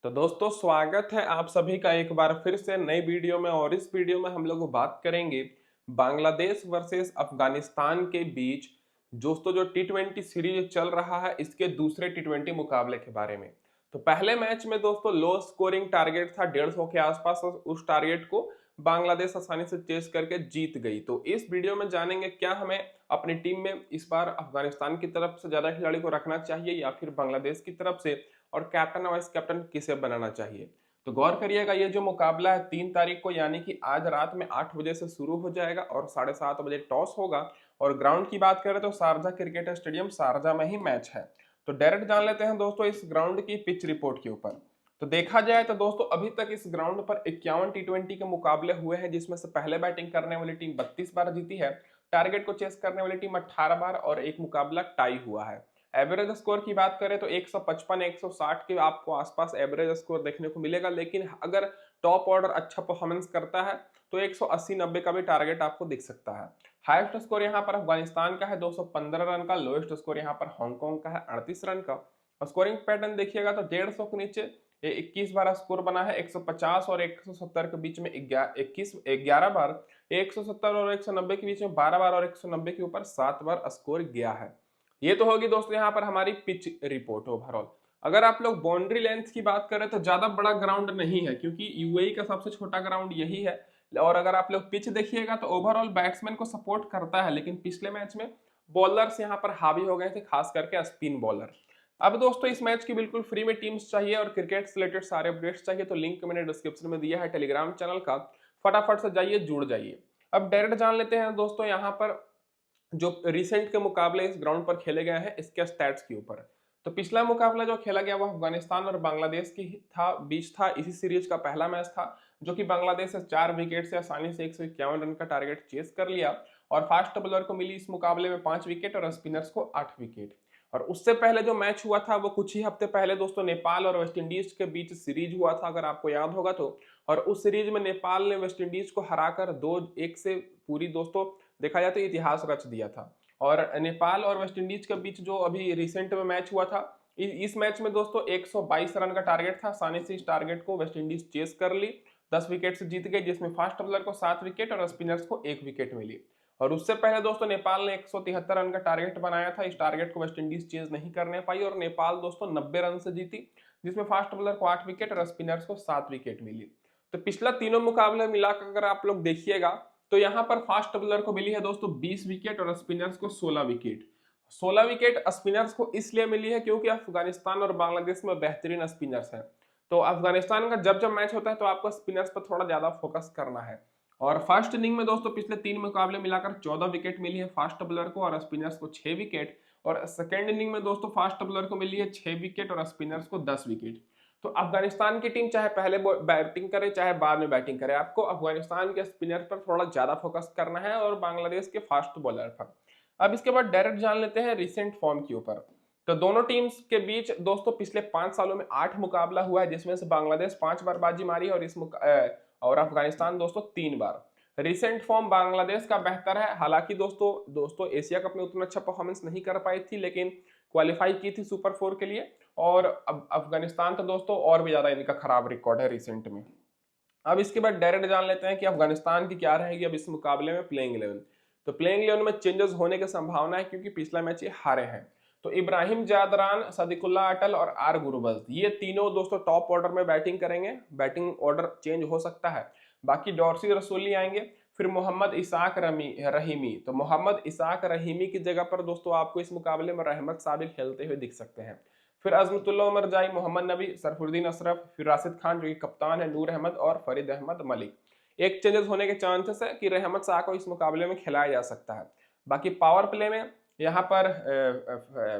तो दोस्तों स्वागत है आप सभी का एक बार फिर से नई वीडियो में। और इस वीडियो में हम लोग बात करेंगे बांग्लादेश वर्सेस अफगानिस्तान के बीच दोस्तों जो टी20 सीरीज चल रहा है इसके दूसरे टी20 मुकाबले के बारे में। तो पहले मैच में दोस्तों लो स्कोरिंग टारगेट था 150 के आसपास और उस टारगेट को बांग्लादेश आसानी से चेस करके जीत गई। तो इस वीडियो में जानेंगे क्या हमें अपनी टीम में इस बार अफगानिस्तान की तरफ से ज्यादा खिलाड़ी को रखना चाहिए या फिर बांग्लादेश की तरफ से, और कैप्टन वाइस कैप्टन किसे बनाना चाहिए। तो गौर करिएगा ये जो मुकाबला है 3 तारीख को यानी कि आज रात में 8 बजे से शुरू हो जाएगा और 7:30 बजे टॉस होगा। और ग्राउंड की बात करें तो शारजा क्रिकेट स्टेडियम शारजा में ही मैच है। तो डायरेक्ट जान लेते हैं दोस्तों इस ग्राउंड की पिच रिपोर्ट के ऊपर। तो देखा जाए तो दोस्तों अभी तक इस ग्राउंड पर 51 टी20 के मुकाबले हुए हैं, जिसमें से पहले बैटिंग करने वाली टीम 32 बार जीती है, टारगेट को चेस करने वाली टीम 18 बार और एक मुकाबला टाई हुआ है। एवरेज स्कोर की बात करें तो 155 160 के आपको आसपास एवरेज स्कोर देखने को मिलेगा, लेकिन अगर टॉप ऑर्डर अच्छा परफॉर्मेंस करता है तो 180-90 का भी टारगेट आपको दिख सकता है। हाईएस्ट स्कोर यहाँ पर अफगानिस्तान का है 215 रन का, लोएस्ट स्कोर यहाँ पर हांगकांग का है 38 रन का। स्कोरिंग पैटर्न देखिएगा तो 150 के नीचे ये 21 बार स्कोर बना है, 150 और 170 के बीच में 11 बार, 170 और 190 के बीच में 12 बार और 190 के ऊपर 7 बार स्कोर गया है। ये तो होगी दोस्तों यहाँ पर हमारी पिच रिपोर्ट ओवरऑल। अगर आप लोग बाउंड्री लेंथ की बात करें तो ज्यादा बड़ा ग्राउंड नहीं है क्योंकि यूएई का सबसे छोटा ग्राउंड यही है। और अगर आप लोग पिच देखिएगा तो ओवरऑल बैट्समैन को सपोर्ट करता है, लेकिन पिछले मैच में बॉलर्स यहाँ पर हावी हो गए थे, खास करके स्पिन बॉलर। अब दोस्तों इस मैच की बिल्कुल फ्री में टीम्स चाहिए और क्रिकेट से रिलेटेड सारे अपडेट्स चाहिए तो लिंक मैंने डिस्क्रिप्शन में दिया है टेलीग्राम चैनल का, फटाफट से जाइए जुड़ जाइए। अब डायरेक्ट जान लेते हैं दोस्तों यहाँ पर जो रिसेंट के मुकाबले इस ग्राउंड पर खेले गए हैं इसके स्टैट्स के ऊपर। तो पिछला मुकाबला जो खेला गया वो अफगानिस्तान और बांग्लादेश की बीच था। इसी सीरीज का पहला मैच था जो कि बांग्लादेश से 4 विकेट से आसानी से 151 रन का टारगेट चेस कर लिया और फास्ट बॉलर को मिली इस मुकाबले में 5 विकेट और स्पिनर्स को 8 विकेट। और उससे पहले जो मैच हुआ था वो कुछ ही हफ्ते पहले दोस्तों नेपाल और वेस्ट इंडीज के बीच सीरीज हुआ था, अगर आपको याद होगा तो। और उस सीरीज में नेपाल ने वेस्ट इंडीज को हराकर 2-1 से पूरी दोस्तों देखा जाए तो इतिहास रच दिया था। और नेपाल और वेस्ट इंडीज के बीच जो अभी रिसेंट में मैच हुआ था, इस मैच में दोस्तों 122 रन का टारगेट था, आसानी से इस टारगेट को वेस्ट इंडीज चेस कर ली, 10 विकेट से जीत गई, जिसमें फास्ट बॉलर को 7 विकेट और स्पिनर्स को 1 विकेट मिली। और उससे पहले दोस्तों नेपाल ने 173 रन का टारगेट बनाया था, इस टारगेट को वेस्ट इंडीज चेज नहीं करने पाई और नेपाल दोस्तों 90 रन से जीती, जिसमें फास्ट बॉलर को 8 विकेट और स्पिनर्स को 7 विकेट मिली। तो पिछला तीनों मुकाबले मिलाकर अगर आप लोग देखिएगा तो यहाँ पर फास्ट बॉलर को मिली है दोस्तों 20 विकेट और स्पिनर्स को 16 विकेट। 16 विकेट स्पिनर्स को इसलिए मिली है क्योंकि अफगानिस्तान और बांग्लादेश में बेहतरीन स्पिनर्स हैं। तो अफगानिस्तान का जब जब मैच होता है तो आपको स्पिनर्स पर थोड़ा ज्यादा फोकस करना है। और फर्स्ट इनिंग में दोस्तों पिछले 3 मुकाबले मिलाकर 14 विकेट मिली है फास्ट बॉलर को और स्पिनर्स को 6 विकेट। और सेकेंड इनिंग में दोस्तों फास्ट बॉलर को मिली है 6 विकेट और स्पिनर्स को 10 विकेट। तो अफगानिस्तान की टीम चाहे पहले बैटिंग करे चाहे बाद में बैटिंग करे, आपको अफगानिस्तान के स्पिनर पर थोड़ा ज्यादा फोकस करना है और बांग्लादेश के फास्ट बॉलर पर। अब इसके बाद डायरेक्ट जान लेते हैं रिसेंट फॉर्म के ऊपर। तो दोनों टीम्स के बीच दोस्तों पिछले 5 सालों में 8 मुकाबला हुआ है, जिसमें से बांग्लादेश 5 बार बाजी मारी और और अफगानिस्तान दोस्तों 3 बार। रिसेंट फॉर्म बांग्लादेश का बेहतर है, हालांकि दोस्तों एशिया कप में उतना अच्छा परफॉर्मेंस नहीं कर पाई थी, लेकिन क्वालिफाई की थी सुपर 4 के लिए। और अब अफगानिस्तान तो दोस्तों और भी ज्यादा इनका खराब रिकॉर्ड है रिसेंट में। अब इसके बाद डायरेक्ट जान लेते हैं कि अफगानिस्तान की क्या रहेगी अब इस मुकाबले में प्लेइंग 11। तो प्लेइंग 11 में चेंजेस होने की संभावना है क्योंकि पिछला मैच ये हारे हैं। तो इब्राहिम जादरान, सदिकुल्ला अटल और आर गुरबज ये तीनों दोस्तों टॉप ऑर्डर में बैटिंग करेंगे, बैटिंग ऑर्डर चेंज हो सकता है। बाकी डॉर्सी रसूली आएंगे, फिर मोहम्मद इसाक रहीमी। तो मोहम्मद इसाक रहीमी की जगह पर दोस्तों आपको इस मुकाबले में रहमत साबिर खेलते हुए दिख सकते हैं। फिर अजमतुल्ला उमर जाई, मोहम्मद नबी, सरफुद्दीन अशरफ, फिर राशिद खान जो कि कप्तान है, नूर अहमद और फरीद अहमद मलिक। एक चेंजेस होने के चांसेस है कि रहमत शाह को इस मुकाबले में खिलाया जा सकता है। बाकी पावर प्ले में यहाँ पर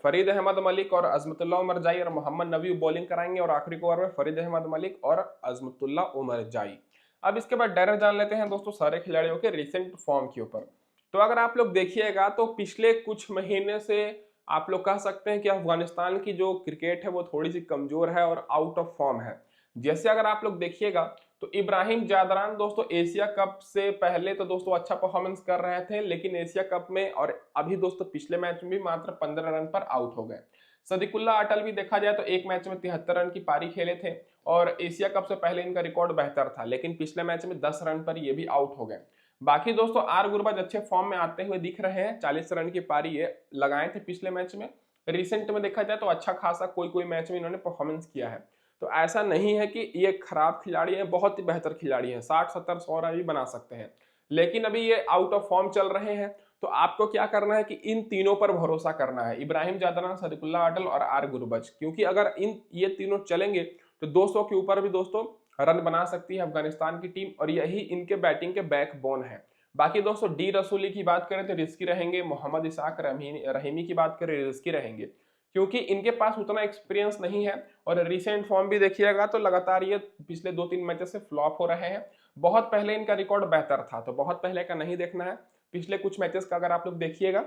फरीद अहमद मलिक और अजमतुल्ला उमर जाई और मोहम्मद नबी बॉलिंग कराएंगे और आखिरी ओवर में फरीद अहमद मलिक और अजमतुल्ला उमर जाई। अब इसके बाद डायरेक्ट जान लेते हैं दोस्तों सारे खिलाड़ियों के रिसेंट फॉर्म के ऊपर। तो अगर आप लोग देखिएगा तो पिछले कुछ महीने से आप लोग कह सकते हैं कि अफगानिस्तान की जो क्रिकेट है वो थोड़ी सी कमजोर है और आउट ऑफ फॉर्म है। जैसे अगर आप लोग देखिएगा तो इब्राहिम जादरान दोस्तों एशिया कप से पहले तो दोस्तों अच्छा परफॉर्मेंस कर रहे थे, लेकिन एशिया कप में और अभी दोस्तों पिछले मैच में भी मात्र 15 रन पर आउट हो गए। सदीकुल्ला अटल भी देखा जाए तो एक मैच में 73 रन की पारी खेले थे और एशिया कप से पहले इनका रिकॉर्ड बेहतर था, लेकिन पिछले मैच में 10 रन पर ये भी आउट हो गए। बाकी दोस्तों आर गुरबाज अच्छे फॉर्म में आते हुए दिख रहे हैं, 40 रन की पारी ये लगाए थे पिछले मैच में। रिसेंट में देखा जाए तो अच्छा खासा कोई कोई मैच में इन्होंने परफॉर्मेंस किया है। तो ऐसा नहीं है कि ये खराब खिलाड़ी है, बहुत ही बेहतर खिलाड़ी है, 60 70 100 रन भी बना सकते हैं। लेकिन अभी ये आउट ऑफ फॉर्म चल रहे हैं, तो आपको क्या करना है कि इन तीनों पर भरोसा करना है, इब्राहिम जादना, सदीकुल्ला अटल और आर गुरबज, क्योंकि अगर ये तीनों चलेंगे तो 200 के ऊपर भी दोस्तों रन बना सकती है अफगानिस्तान की टीम, और यही इनके बैटिंग के बैकबोन है। बाकी दोस्तों डी रसूली की बात करें तो रिस्की रहेंगे, मोहम्मद इसाक रहीमी की बात करें रिस्की रहेंगे, क्योंकि इनके पास उतना एक्सपीरियंस नहीं है। और रिसेंट फॉर्म भी देखिएगा तो लगातार ये पिछले 2-3 मैचेस से फ्लॉप हो रहे हैं। बहुत पहले इनका रिकॉर्ड बेहतर था, तो बहुत पहले का नहीं देखना है, पिछले कुछ मैचेस का अगर आप लोग देखिएगा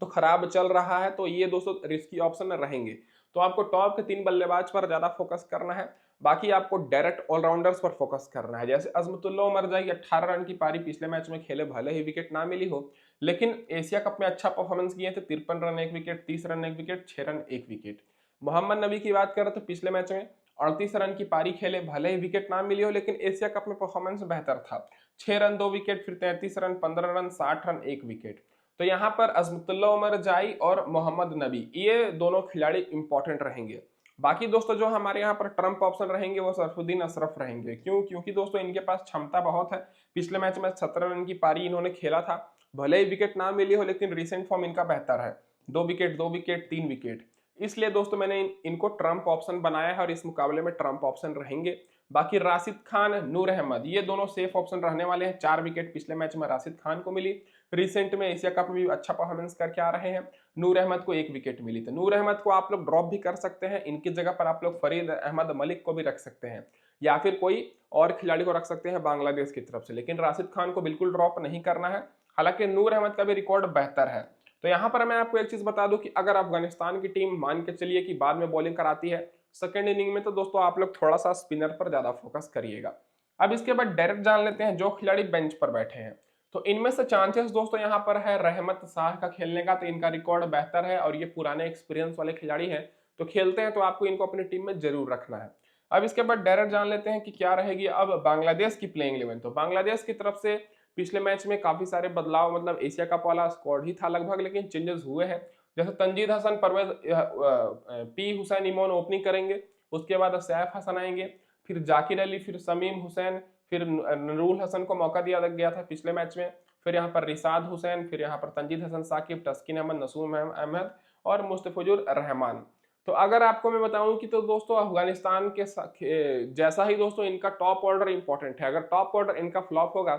तो खराब चल रहा है, तो ये दोस्तों रिस्की ऑप्शन रहेंगे। तो आपको टॉप के 3 बल्लेबाज पर ज्यादा फोकस करना है, बाकी आपको डायरेक्ट ऑलराउंडर्स पर फोकस करना है। जैसे अजमतुल्ला उमर जाई 18 रन की पारी पिछले मैच में खेले, भले ही विकेट ना मिली हो, लेकिन एशिया कप में अच्छा परफॉर्मेंस किए थे, 53 run 1 wicket, 30 run 1 wicket, 6 run 1 wicket. Mohammad Nabi की बात करें तो पिछले मैच में 38 रन की पारी खेले, भले ही विकेट ना मिली हो, लेकिन एशिया कप में परफॉर्मेंस बेहतर था, 6 रन 2 विकेट, फिर 33 रन, 15 रन, 60 रन 1 विकेट। तो यहाँ पर अजमतुल्ला उमर जाई और मोहम्मद नबी, ये दोनों खिलाड़ी इंपॉर्टेंट रहेंगे। बाकी दोस्तों जो हमारे यहाँ पर ट्रम्प ऑप्शन रहेंगे वो सरफुद्दीन अशरफ रहेंगे। क्यों? क्योंकि दोस्तों इनके पास क्षमता बहुत है। पिछले मैच में 17 रन की पारी इन्होंने खेला था, भले ही विकेट ना मिली हो, लेकिन रिसेंट फॉर्म इनका बेहतर है, 2 विकेट 2 विकेट 3 विकेट। इसलिए दोस्तों मैंने इनको ट्रम्प ऑप्शन बनाया है और इस मुकाबले में ट्रम्प ऑप्शन रहेंगे। बाकी राशिद खान, नूर अहमद, ये दोनों सेफ ऑप्शन रहने वाले हैं। 4 विकेट पिछले मैच में राशिद खान को मिली, रिसेंट में एशिया कप में भी अच्छा परफॉर्मेंस करके आ रहे हैं। नूर अहमद को 1 विकेट मिली, तो नूर अहमद को आप लोग ड्रॉप भी कर सकते हैं, इनकी जगह पर आप लोग फरीद अहमद मलिक को भी रख सकते हैं, या फिर कोई और खिलाड़ी को रख सकते हैं बांग्लादेश की तरफ से, लेकिन राशिद खान को बिल्कुल ड्रॉप नहीं करना है। हालांकि नूर अहमद का भी रिकॉर्ड बेहतर है। तो यहाँ पर मैं आपको एक चीज बता दूं कि अगर अफगानिस्तान की टीम मान के चलिए कि बाद में बॉलिंग कराती है सेकेंड इनिंग में, तो दोस्तों आप लोग थोड़ा सा स्पिनर पर ज्यादा फोकस करिएगा। अब इसके बाद डायरेक्ट जान लेते हैं जो खिलाड़ी बेंच पर बैठे हैं। तो इनमें से चांसेस दोस्तों यहाँ पर है रहमत शाह का खेलने का, तो इनका रिकॉर्ड बेहतर है और ये पुराने एक्सपीरियंस वाले खिलाड़ी हैं, तो खेलते हैं तो आपको इनको अपनी टीम में जरूर रखना है। अब इसके बाद डायरेक्ट जान लेते हैं कि क्या रहेगी अब बांग्लादेश की प्लेइंग 11। तो बांग्लादेश की तरफ से पिछले मैच में काफी सारे बदलाव, मतलब एशिया कप वाला स्क्वाड ही था लगभग, लेकिन चेंजेस हुए हैं। जैसे तंजीद हसन, परवेज, पी हुसैन इमोन ओपनिंग करेंगे, उसके बाद सैफ हसन आएंगे, फिर जाकिर अली, फिर समीम हुसैन, फिर नरूल हसन को मौका दिया गया था पिछले मैच में, फिर यहाँ पर रिसाद हुसैन, फिर यहाँ पर तंजीद हसन साकिब, तस्किन अहमद, नसूम अहमद और मुस्तफिजुर रहमान। तो अगर आपको मैं बताऊं कि तो दोस्तों अफगानिस्तान के जैसा ही दोस्तों इनका टॉप ऑर्डर इंपॉर्टेंट है। अगर टॉप ऑर्डर इनका फ्लॉप होगा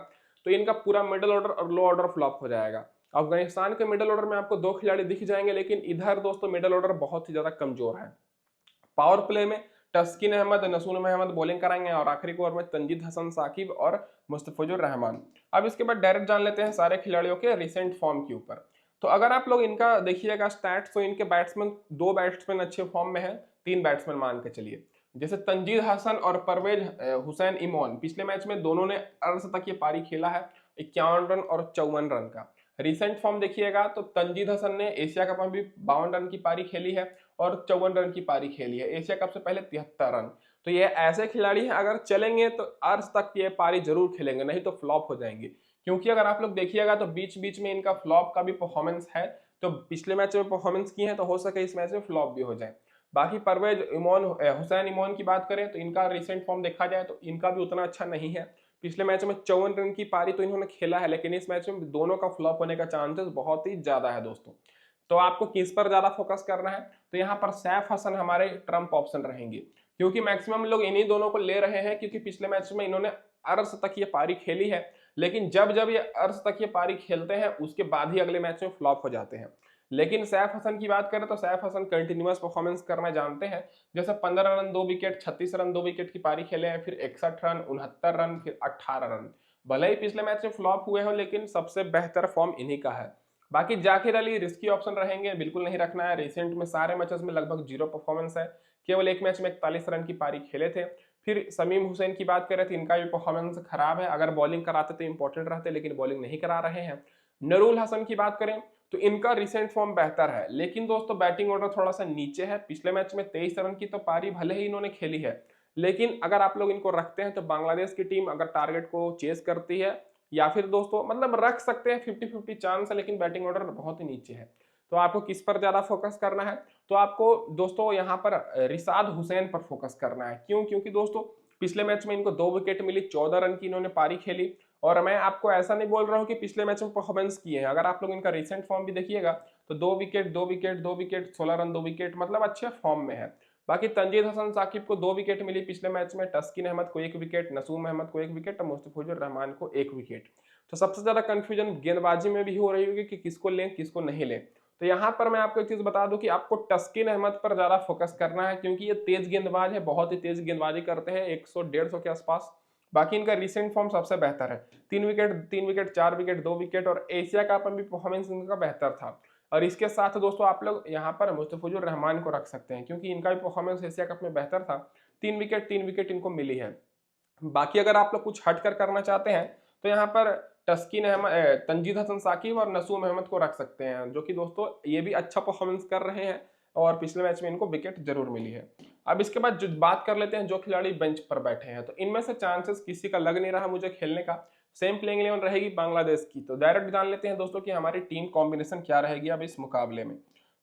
तो इनका पूरा मिडिल ऑर्डर और लो ऑर्डर फ्लॉप हो जाएगा। अफगानिस्तान के मिडिल ऑर्डर में आपको 2 खिलाड़ी दिख जाएंगे, लेकिन इधर दोस्तों मिडिल ऑर्डर बहुत ही ज्यादा कमजोर है। पावर प्ले में तस्किन अहमद, नसूम अहमद बॉलिंग कराएंगे और आखिरी ओवर में तंजीद हसन साकिब और मुस्तफिजुर रहमान। अब इसके बाद डायरेक्ट जान लेते हैं सारे खिलाड़ियों के रिसेंट फॉर्म के ऊपर। तो अगर आप लोग इनका देखिएगा स्टैट्स, तो इनके बैट्समैन, 2 बैट्समैन अच्छे फॉर्म में है, 3 बैट्समैन मान के चलिए। जैसे तंजीद हसन और परवेज हुसैन इमोन, पिछले मैच में दोनों ने अर्धशतकीय पारी खेला है, 51 रन और 54 रन का। रिसेंट फॉर्म देखिएगा तो तंजीद हसन ने एशिया कप में भी 52 रन की पारी खेली है और 54 रन की पारी खेली है, एशिया कप से पहले 73 रन। तो ये ऐसे खिलाड़ी हैं, अगर चलेंगे तो अर्ध तक ये पारी जरूर खेलेंगे, नहीं तो फ्लॉप हो जाएंगे। क्योंकि अगर आप लोग देखिएगा तो बीच बीच में इनका फ्लॉप का भी परफॉर्मेंस है, तो पिछले मैच में परफॉर्मेंस की है, तो हो सके इस मैच में फ्लॉप भी हो जाए। बाकी परवेज इमोन, हुसैन इमोन की बात करें तो इनका रिसेंट फॉर्म देखा जाए तो इनका भी उतना अच्छा नहीं है। पिछले मैच में 54 रन की पारी तो इन्होंने खेला है, लेकिन इस मैच में दोनों का फ्लॉप होने का चांसेस बहुत ही ज्यादा है दोस्तों। तो आपको किस पर ज्यादा फोकस करना है? तो यहाँ पर सैफ हसन हमारे ट्रम्प ऑप्शन रहेंगे, क्योंकि मैक्सिमम लोग इन्हीं दोनों को ले रहे हैं, क्योंकि पिछले मैच में इन्होंने अर्ध तक ये पारी खेली है, लेकिन जब जब ये अर्ध तक ये पारी खेलते हैं उसके बाद ही अगले मैच में फ्लॉप हो जाते हैं। लेकिन सैफ हसन की बात करें तो सैफ हसन कंटिन्यूअस परफॉर्मेंस करना जानते हैं। जैसे 15 रन 2 विकेट, 36 रन 2 विकेट की पारी खेले हैं, फिर 61 रन, 69 रन, फिर 18 रन। भले ही पिछले मैच में फ्लॉप हुए हो, लेकिन सबसे बेहतर फॉर्म इन्हीं का है। बाकी जाकिर अली रिस्की ऑप्शन रहेंगे, बिल्कुल नहीं रखना है। रिसेंट में सारे मैचेस में लगभग 0 परफॉर्मेंस है, केवल एक मैच में 41 रन की पारी खेले थे। फिर समीम हुसैन की बात करें तो इनका भी परफॉर्मेंस खराब है, अगर बॉलिंग कराते तो इंपॉर्टेंट रहते, लेकिन बॉलिंग नहीं करा रहे हैं। नरूल हसन की बात करें तो इनका रिसेंट फॉर्म बेहतर है। लेकिन दोस्तों बैटिंग ऑर्डर थोड़ा सा नीचे है। पिछले मैच में 23 रन की तो पारी भले ही इन्होंने खेली है, लेकिन अगर आप लोग इनको रखते हैं तो बांग्लादेश की टीम अगर टारगेट को चेस करती है या फिर दोस्तों मतलब रख सकते हैं, 50-50 चांस है, लेकिन बैटिंग ऑर्डर बहुत ही नीचे है। तो आपको किस पर ज्यादा फोकस करना है? तो आपको दोस्तों यहाँ पर रिशाद हुसैन पर फोकस करना है। क्यों? क्योंकि दोस्तों पिछले मैच में इनको 2 विकेट मिली, 14 रन की इन्होंने पारी खेली। और मैं आपको ऐसा नहीं बोल रहा हूँ कि पिछले मैच में परफॉर्मेंस किए हैं, अगर आप लोग इनका रिसेंट फॉर्म भी देखिएगा तो 2 wicket 2 wicket 2 wicket 16 run 2 wicket, मतलब अच्छे फॉर्म में है। बाकी तंजीद हसन साकिब को 2 विकेट मिली पिछले मैच में, तस्किन अहमद को 1 विकेट, नसूम अहमद को 1 विकेट और मुस्तफिजुर रहमान को 1 विकेट। तो सबसे ज्यादा कंफ्यूजन गेंदबाजी में भी हो रही होगी कि किसको लें किसको नहीं लें। तो यहाँ पर मैं आपको एक चीज बता दूं कि आपको तस्किन अहमद पर ज्यादा फोकस करना है, क्योंकि ये तेज गेंदबाज है, बहुत ही तेज गेंदबाजी करते हैं, 100-150 के आसपास। बाकी इनका रिसेंट फॉर्म सबसे बेहतर है, 3 विकेट 4 विकेट 2 विकेट, और एशिया कप में भी परफॉर्मेंस इनका बेहतर था। और इसके साथ दोस्तों आप लोग यहाँ पर मुस्तफिजुर रहमान को रख सकते हैं, क्योंकि इनका भी परफॉर्मेंस एशिया कप में बेहतर था। 3 विकेट इनको मिली है। बाकी अगर आप लोग कुछ हट कर करना चाहते हैं तो यहाँ पर तस्किन अहमद, तंजीद हसन साकिब और नसूम अहमद को रख सकते हैं, जो कि दोस्तों ये भी अच्छा परफॉर्मेंस कर रहे हैं और पिछले मैच में इनको विकेट जरूर मिली है। अब इसके बाद जो बात कर लेते हैं जो खिलाड़ी बेंच पर बैठे हैं, तो इनमें से चांसेस किसी का लग नहीं रहा मुझे खेलने का। सेम प्लेइंग 11 रहेगी बांग्लादेश की। तो डायरेक्ट जान लेते हैं दोस्तों कि हमारी टीम कॉम्बिनेशन क्या रहेगी अब इस मुकाबले में।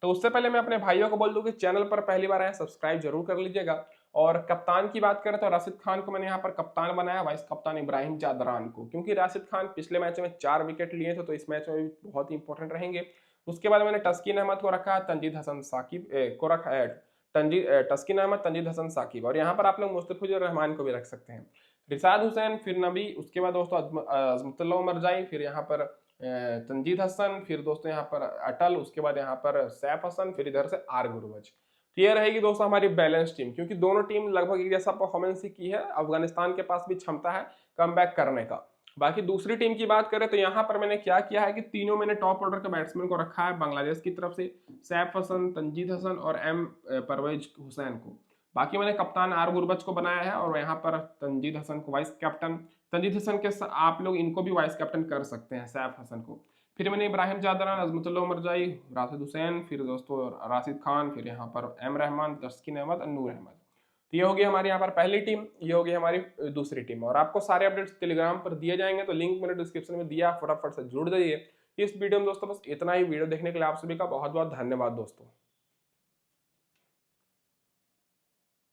तो उससे पहले मैं अपने भाइयों को बोल दूं कि चैनल पर पहली बार आए सब्सक्राइब जरूर कर लीजिएगा। और कप्तान की बात करें तो राशिद खान को मैंने यहाँ पर कप्तान बनाया, वाइस कप्तान इब्राहिम जादरान को, क्योंकि राशिद खान पिछले मैच में 4 विकेट लिए थे, तो इस मैच में भी बहुत ही इंपॉर्टेंट रहेंगे। उसके बाद मैंने तस्किन अहमद को रखा है, तंजीद हसन साकिब को रखा है, तस्किन अहमद तंजीद हसन साकिब, और यहाँ पर आप लोग मुस्तफिजुर रहमान को भी रख सकते हैं। रिशाद हुसैन, फिर नबी, उसके बाद दोस्तों अजमतुल्लाह उमरजाई, फिर यहाँ पर तंजीद हसन, फिर दोस्तों यहाँ पर अटल, उसके बाद यहाँ पर सैफ हसन, फिर इधर से आर गुरबज। तो ये रहेगी दोस्तों हमारी बैलेंस टीम, क्योंकि दोनों टीम लगभग एक जैसा परफॉर्मेंस ही की है। अफगानिस्तान के पास भी क्षमता है कमबैक करने का। बाकी दूसरी टीम की बात करें तो यहाँ पर मैंने क्या किया है कि तीनों मैंने टॉप ऑर्डर के बैट्समैन को रखा है बांग्लादेश की तरफ से, सैफ हसन, तंजीद हसन और परवेज हुसैन को। बाकी मैंने कप्तान आर गुरबज को बनाया है और यहाँ पर तंजीद हसन को वाइस कैप्टन। तंजीद हसन के आप लोग इनको भी वाइस कैप्टन कर सकते हैं, सैफ हसन को। फिर मैंने इब्राहिम जादरान, अजमतुल्लाह उमरजाई, राशिद हुसैन, फिर दोस्तों राशिद खान, फिर यहाँ पर एम रहमान, तस्किन अहमद और नूर अहमद। तो ये होगी हमारी यहाँ पर पहली टीम, ये होगी हमारी दूसरी टीम। और आपको सारे अपडेट्स टेलीग्राम पर दिए जाएंगे, तो लिंक मैंने डिस्क्रिप्शन में दिया, फटाफट से जुड़ जाइए। इस वीडियो में दोस्तों बस इतना ही। वीडियो देखने के लिए आप सभी का बहुत बहुत धन्यवाद दोस्तों।